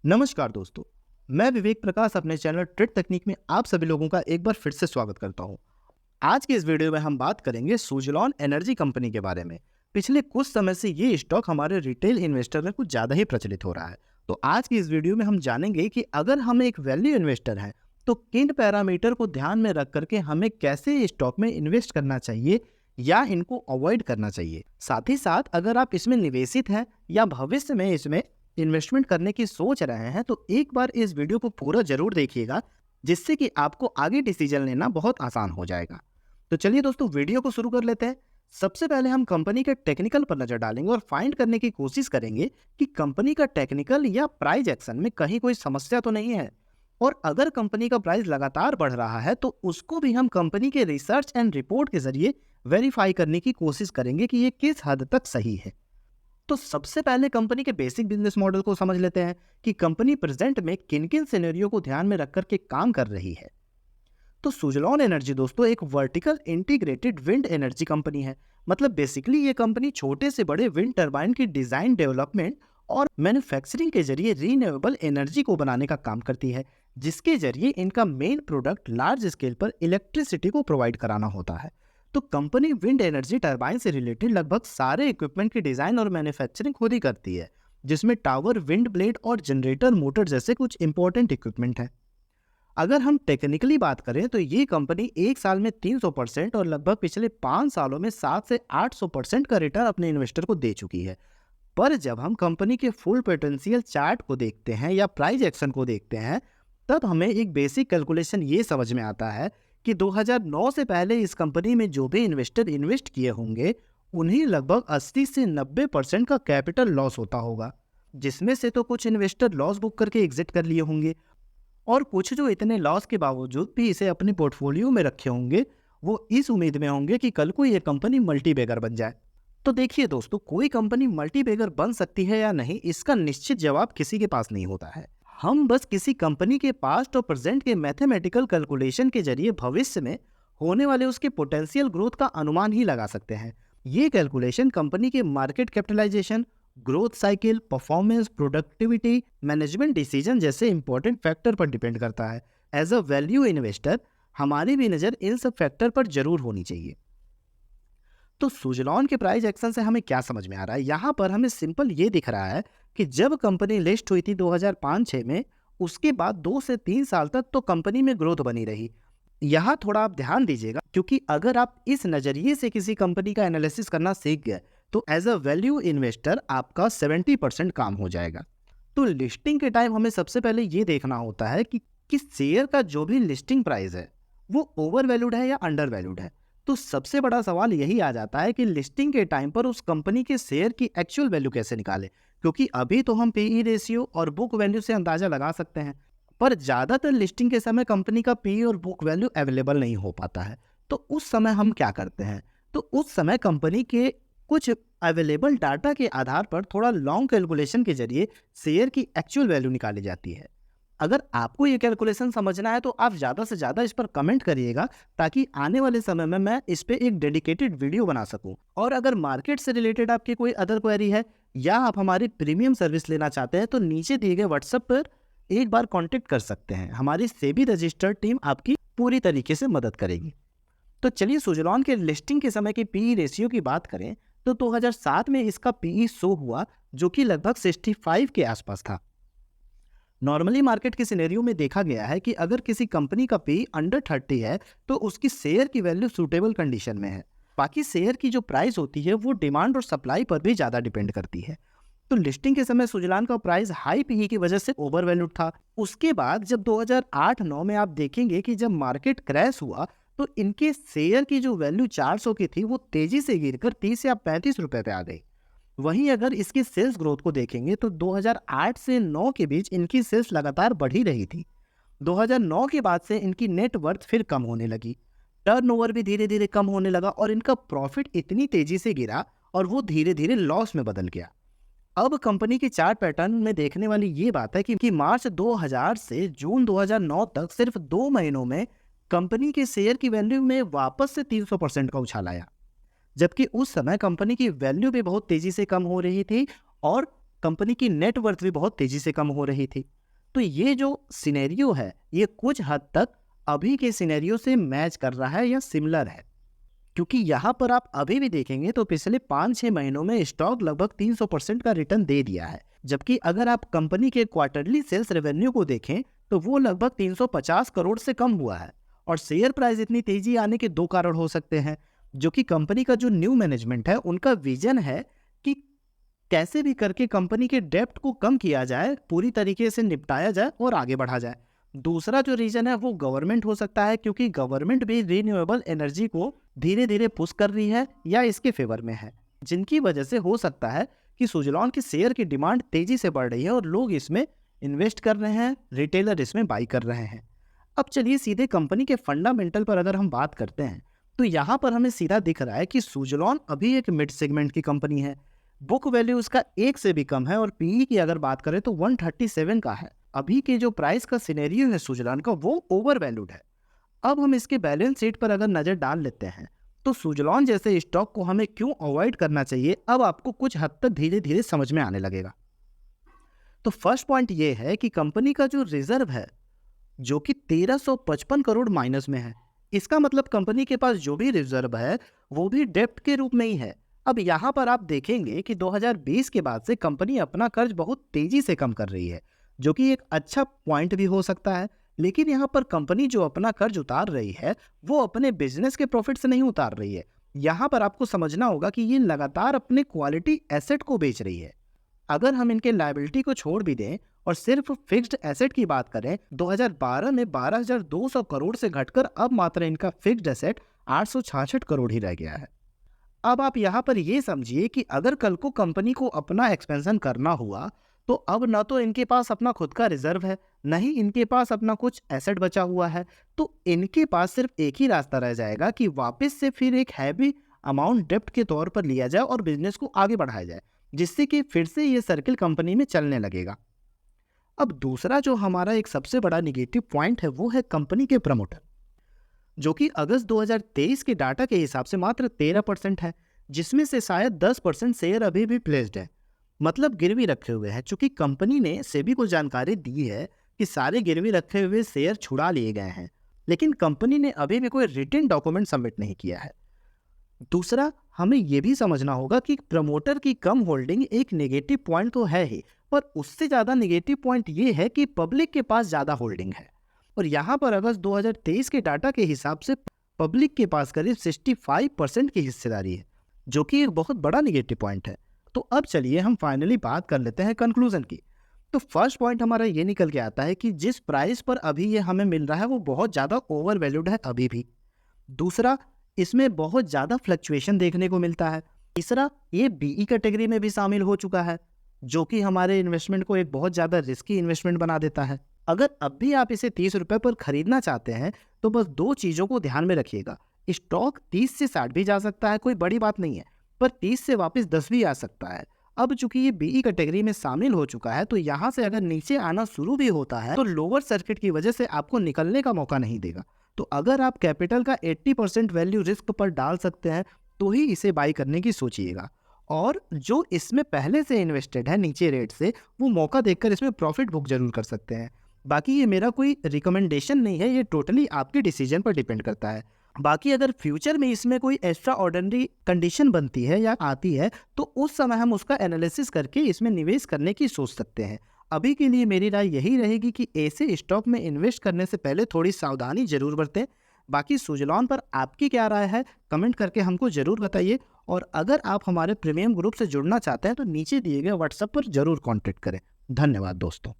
नमस्कार दोस्तों, मैं विवेक प्रकाश अपने चैनल ट्रेड तकनीक में आप सभी लोगों का एक बार फिर से स्वागत करता हूं। आज की इस वीडियो में हम बात करेंगे सुजलॉन एनर्जी कंपनी के बारे में। पिछले कुछ समय से ये स्टॉक हमारे रिटेल इन्वेस्टर में कुछ ज़्यादा ही प्रचलित हो रहा है। तो आज की इस वीडियो में हम जानेंगे कि अगर हम एक वैल्यू इन्वेस्टर हैं तो किन पैरामीटर को ध्यान में रख करके हमें कैसे स्टॉक में इन्वेस्ट करना चाहिए या इनको अवॉइड करना चाहिए। साथ ही साथ अगर आप इसमें निवेशित हैं या भविष्य में इसमें इन्वेस्टमेंट करने की सोच रहे हैं तो एक बार इस वीडियो को पूरा जरूर देखिएगा, जिससे कि आपको आगे डिसीजन लेना बहुत आसान हो जाएगा। तो चलिए दोस्तों, वीडियो को शुरू कर लेते हैं। सबसे पहले हम कंपनी के टेक्निकल पर नजर डालेंगे और फाइंड करने की कोशिश करेंगे कि कंपनी का टेक्निकल या प्राइस एक्शन में कहीं कोई समस्या तो नहीं है। और अगर कंपनी का प्राइस लगातार बढ़ रहा है तो उसको भी हम कंपनी के रिसर्च एंड रिपोर्ट के जरिए वेरीफाई करने की कोशिश करेंगे कि ये किस हद तक सही है। तो सबसे पहले कंपनी के बेसिक बिजनेस मॉडल को समझ लेते हैं कि कंपनी प्रेजेंट में किन किन सिनेरियो को ध्यान में रखकर के काम कर रही है। तो सुजलॉन एनर्जी दोस्तों एक vertical integrated wind energy company है। मतलब बेसिकली ये कंपनी छोटे से बड़े विंड टरबाइन की डिजाइन, डेवलपमेंट और मैन्युफैक्चरिंग के जरिए रीन्यूएबल एनर्जी को बनाने का काम करती है, जिसके जरिए इनका मेन प्रोडक्ट लार्ज स्केल पर इलेक्ट्रिसिटी को प्रोवाइड कराना होता है। तो कंपनी विंड एनर्जी टरबाइन से रिलेटेड लगभग सारे इक्विपमेंट की डिजाइन और मैन्युफैक्चरिंग खुद ही करती है, जिसमें टावर, विंड ब्लेड और जनरेटर, मोटर जैसे कुछ इंपॉर्टेंट इक्विपमेंट हैं। अगर हम टेक्निकली बात करें तो ये कंपनी एक साल में 300% और लगभग पिछले 5 सालों में 7 से 800% का रिटर्न अपने इन्वेस्टर को दे चुकी है। पर जब हम कंपनी के फुल पोटेंशियल चार्ट को देखते हैं या प्राइस एक्शन को देखते हैं, तब हमें एक बेसिक कैलकुलेशन ये समझ में आता है कि 2009 से पहले इस कंपनी में जो भी इन्वेस्टर इन्वेस्ट किए होंगे उन्हें लगभग 80 से 90% का कैपिटल लॉस होता होगा, जिसमें से तो कुछ इन्वेस्टर लॉस बुक करके एग्जिट कर लिए होंगे और कुछ जो इतने लॉस के बावजूद भी इसे अपने पोर्टफोलियो में रखे होंगे वो इस उम्मीद में होंगे कि कल को ये कंपनी मल्टीबैगर बन जाए। तो देखिए दोस्तों, कोई कंपनी मल्टीबैगर बन सकती है या नहीं, इसका निश्चित जवाब किसी के पास नहीं होता है। हम बस किसी कंपनी के पास्ट और प्रेजेंट के मैथमेटिकल कैलकुलेशन के जरिए भविष्य में होने वाले उसके पोटेंशियल ग्रोथ का अनुमान ही लगा सकते हैं। ये कैलकुलेशन कंपनी के market capitalization, growth cycle, performance, productivity, management decision जैसे इंपॉर्टेंट फैक्टर पर डिपेंड करता है। एज अ वैल्यू इन्वेस्टर हमारी भी नज़र इन सब फैक्टर पर जरूर होनी चाहिए। तो सुजलॉन के प्राइस एक्शन से हमें क्या समझ में आ रहा है? यहाँ पर हमें सिंपल ये दिख रहा है कि जब कंपनी लिस्ट हुई थी 2005-6 में, उसके बाद 2 से 3 साल तक तो कंपनी में ग्रोथ बनी रही। यहाँ थोड़ा आप ध्यान दीजिएगा, क्योंकि अगर आप इस नज़रिए से किसी कंपनी का एनालिसिस करना सीख गए तो एज अ वैल्यू इन्वेस्टर आपका 70% काम हो जाएगा। तो लिस्टिंग के टाइम हमें सबसे पहले ये देखना होता है कि शेयर का जो भी लिस्टिंग प्राइस है वो ओवर वैल्यूड है या अंडर वैल्यूड है। तो सबसे बड़ा सवाल यही आ जाता है कि लिस्टिंग के टाइम पर उस कंपनी के शेयर की एक्चुअल वैल्यू कैसे निकालें, क्योंकि अभी तो हम पीई रेशियो और बुक वैल्यू से अंदाजा लगा सकते हैं, पर ज़्यादातर लिस्टिंग के समय कंपनी का पीई और बुक वैल्यू अवेलेबल नहीं हो पाता है। तो उस समय हम क्या करते हैं? तो उस समय कंपनी के कुछ अवेलेबल डाटा के आधार पर थोड़ा लॉन्ग कैलकुलेशन के जरिए शेयर की एक्चुअल वैल्यू निकाली जाती है। अगर आपको ये कैलकुलेशन समझना है तो आप ज़्यादा से ज़्यादा इस पर कमेंट करिएगा, ताकि आने वाले समय में मैं इस पे एक डेडिकेटेड वीडियो बना सकूं। और अगर मार्केट से रिलेटेड आपकी कोई अदर क्वेरी है या आप हमारी प्रीमियम सर्विस लेना चाहते हैं तो नीचे दिए गए व्हाट्सएप पर एक बार कॉन्टेक्ट कर सकते हैं। हमारी सेबी रजिस्टर्ड टीम आपकी पूरी तरीके से मदद करेगी। तो चलिए, सुजलॉन के लिस्टिंग के समय की पीई रेशियो की बात करें तो 2007 में इसका पीई शो हुआ, जो कि लगभग 65 के आसपास था। नॉर्मली मार्केट के सिनेरियो में देखा गया है कि अगर किसी कंपनी का पी अंडर 30 है तो उसकी शेयर की वैल्यू सूटेबल कंडीशन में है। बाकी शेयर की जो प्राइस होती है वो डिमांड और सप्लाई पर भी ज़्यादा डिपेंड करती है। तो लिस्टिंग के समय सुजलान का प्राइस हाई पीई की वजह से ओवर वैल्यूड था। उसके बाद जब 2008-9 में आप देखेंगे कि जब मार्केट क्रैश हुआ तो इनके शेयर की जो वैल्यू 400 की थी वो तेजी से गिरकर 30 या 35 रुपए पे आ गई। वहीं अगर इसकी सेल्स ग्रोथ को देखेंगे तो 2008 से 9 के बीच इनकी सेल्स लगातार बढ़ ही रही थी। 2009 के बाद से इनकी नेट वर्थ फिर कम होने लगी, टर्नओवर भी धीरे धीरे कम होने लगा और इनका प्रॉफिट इतनी तेजी से गिरा और वो धीरे धीरे लॉस में बदल गया। अब कंपनी की चार्ट पैटर्न में देखने वाली ये बात है कि मार्च 2000 से जून 2009 तक सिर्फ 2 महीनों में कंपनी के शेयर की वैल्यू में वापस से 300% का उछाल आया, जबकि उस समय कंपनी की वैल्यू भी बहुत तेजी से कम हो रही थी और कंपनी की नेट वर्थ भी बहुत तेजी से कम हो रही थी। तो ये जो सिनेरियो है ये कुछ हद तक अभी के सिनेरियो से मैच कर रहा है या सिमिलर है, क्योंकि यहाँ पर आप अभी भी देखेंगे तो पिछले 5-6 महीनों में स्टॉक लगभग 300% का रिटर्न दे दिया है। जबकि अगर आप कंपनी के क्वार्टरली सेल्स रेवेन्यू को देखें तो वो लगभग 350 करोड़ से कम हुआ है। और शेयर प्राइस इतनी तेजी आने के 2 कारण हो सकते हैं, जो कि कंपनी का जो न्यू मैनेजमेंट है उनका विजन है कि कैसे भी करके कंपनी के डेब्ट को कम किया जाए, पूरी तरीके से निपटाया जाए और आगे बढ़ा जाए। दूसरा जो रीजन है वो गवर्नमेंट हो सकता है, क्योंकि गवर्नमेंट भी रिन्यूएबल एनर्जी को धीरे धीरे पुश कर रही है या इसके फेवर में है, जिनकी वजह से हो सकता है कि सुजलॉन के शेयर की डिमांड तेजी से बढ़ रही है और लोग इसमें इन्वेस्ट कर रहे हैं, रिटेलर इसमें बाई कर रहे हैं। अब चलिए सीधे कंपनी के फंडामेंटल पर अगर हम बात करते हैं तो यहाँ पर हमें सीधा दिख रहा है कि सुजलॉन अभी एक मिड सेगमेंट की कंपनी है। बुक वैल्यू उसका 1 से भी कम है और पीई की अगर बात करें तो 137 का है। अभी के जो प्राइस का सिनेरियो है सुजलॉन का वो ओवर वैल्यूड है। अब हम इसके बैलेंस शीट पर अगर नजर डाल लेते हैं तो सुजलॉन जैसे स्टॉक को हमें क्यों अवॉइड करना चाहिए, अब आपको कुछ हद तक धीरे धीरे समझ में आने लगेगा। तो फर्स्ट पॉइंट ये है कि कंपनी का जो रिजर्व है जो कि 1355 करोड़ माइनस में है। इसका मतलब कंपनी के पास जो भी रिजर्व है वो भी डेब्ट के रूप में ही है। अब यहाँ पर आप देखेंगे कि 2020 के बाद से कंपनी अपना कर्ज बहुत तेजी से कम कर रही है, जो कि एक अच्छा पॉइंट भी हो सकता है। लेकिन यहाँ पर कंपनी जो अपना कर्ज उतार रही है वो अपने बिजनेस के प्रॉफिट से नहीं उतार रही है। यहाँ पर आपको समझना होगा कि ये लगातार अपने क्वालिटी एसेट को बेच रही है। अगर हम इनके लायबिलिटी को छोड़ भी दें और सिर्फ फिक्स्ड एसेट की बात करें, 2012 में 12,200 करोड़ से घटकर अब मात्र इनका फिक्स्ड एसेट 866 करोड़ ही रह गया है। अब आप यहाँ पर ये समझिए कि अगर कल को कंपनी को अपना एक्सपेंशन करना हुआ तो अब न तो इनके पास अपना खुद का रिजर्व है, न ही इनके पास अपना कुछ एसेट बचा हुआ है। तो इनके पास सिर्फ एक ही रास्ता रह जाएगा कि वापस से फिर एक हैवी अमाउंट डेब्ट के तौर पर लिया जाए और बिजनेस को आगे बढ़ाया जाए, जिससे कि फिर से ये सर्किल कंपनी में चलने लगेगा। अब दूसरा जो हमारा एक सबसे बड़ा निगेटिव पॉइंट है वो है कंपनी के प्रमोटर, जो कि अगस्त 2023 के डाटा के हिसाब से मात्र 13% है, जिसमें से शायद 10% शेयर अभी भी प्लेस्ड है, मतलब गिरवी रखे हुए हैं। चूंकि कंपनी ने सेबी को जानकारी दी है कि सारे गिरवी रखे हुए शेयर छुड़ा लिए गए हैं, लेकिन कंपनी ने अभी भी कोई रिटन डॉक्यूमेंट सबमिट नहीं किया है। दूसरा, हमें यह भी समझना होगा कि प्रमोटर की कम होल्डिंग एक नेगेटिव पॉइंट तो है ही, पर उससे ज्यादा नेगेटिव पॉइंट ये है कि पब्लिक के पास ज्यादा होल्डिंग है। और यहाँ पर अगस्त 2023 के डाटा के हिसाब से पब्लिक के पास करीब 65% की हिस्सेदारी है, जो कि एक बहुत बड़ा नेगेटिव पॉइंट है। तो अब चलिए हम फाइनली बात कर लेते हैं कंक्लूजन की। तो फर्स्ट पॉइंट हमारा ये निकल के आता है कि जिस प्राइस पर अभी ये हमें मिल रहा है वो बहुत ज़्यादा ओवर वैल्यूड है अभी भी। दूसरा, इसमें बहुत ज़्यादा फ्लक्चुएशन देखने को मिलता है। तीसरा, ये बीई कैटेगरी में भी शामिल हो चुका है, जो कि हमारे इन्वेस्टमेंट को एक बहुत ज़्यादा रिस्की इन्वेस्टमेंट बना देता है। अगर अब भी आप इसे 30 रुपये पर खरीदना चाहते हैं तो बस 2 चीज़ों को ध्यान में रखिएगा। स्टॉक 30 से 60 भी जा सकता है, कोई बड़ी बात नहीं है, पर 30 से वापस 10 भी आ सकता है। अब चूंकि ये बीई कैटेगरी में शामिल हो चुका है तो यहाँ से अगर नीचे आना शुरू भी होता है तो लोअर सर्किट की वजह से आपको निकलने का मौका नहीं देगा। तो अगर आप कैपिटल का 80% वैल्यू रिस्क पर डाल सकते हैं तो ही इसे बाई करने की सोचिएगा। और जो इसमें पहले से इन्वेस्टेड है नीचे रेट से, वो मौका देखकर इसमें प्रॉफिट बुक जरूर कर सकते हैं। बाकी ये मेरा कोई रिकमेंडेशन नहीं है, ये टोटली आपके डिसीजन पर डिपेंड करता है। बाकी अगर फ्यूचर में इसमें कोई एक्स्ट्रा ऑर्डिनरी कंडीशन बनती है या आती है तो उस समय हम उसका एनालिसिस करके इसमें निवेश करने की सोच सकते हैं। अभी के लिए मेरी राय यही रहेगी कि ऐसे स्टॉक में इन्वेस्ट करने से पहले थोड़ी सावधानी जरूर बरतें। बाकी सुजलॉन पर आपकी क्या राय है कमेंट करके हमको जरूर बताइए। और अगर आप हमारे प्रीमियम ग्रुप से जुड़ना चाहते हैं तो नीचे दिए गए व्हाट्सएप पर जरूर कॉन्टेक्ट करें। धन्यवाद दोस्तों।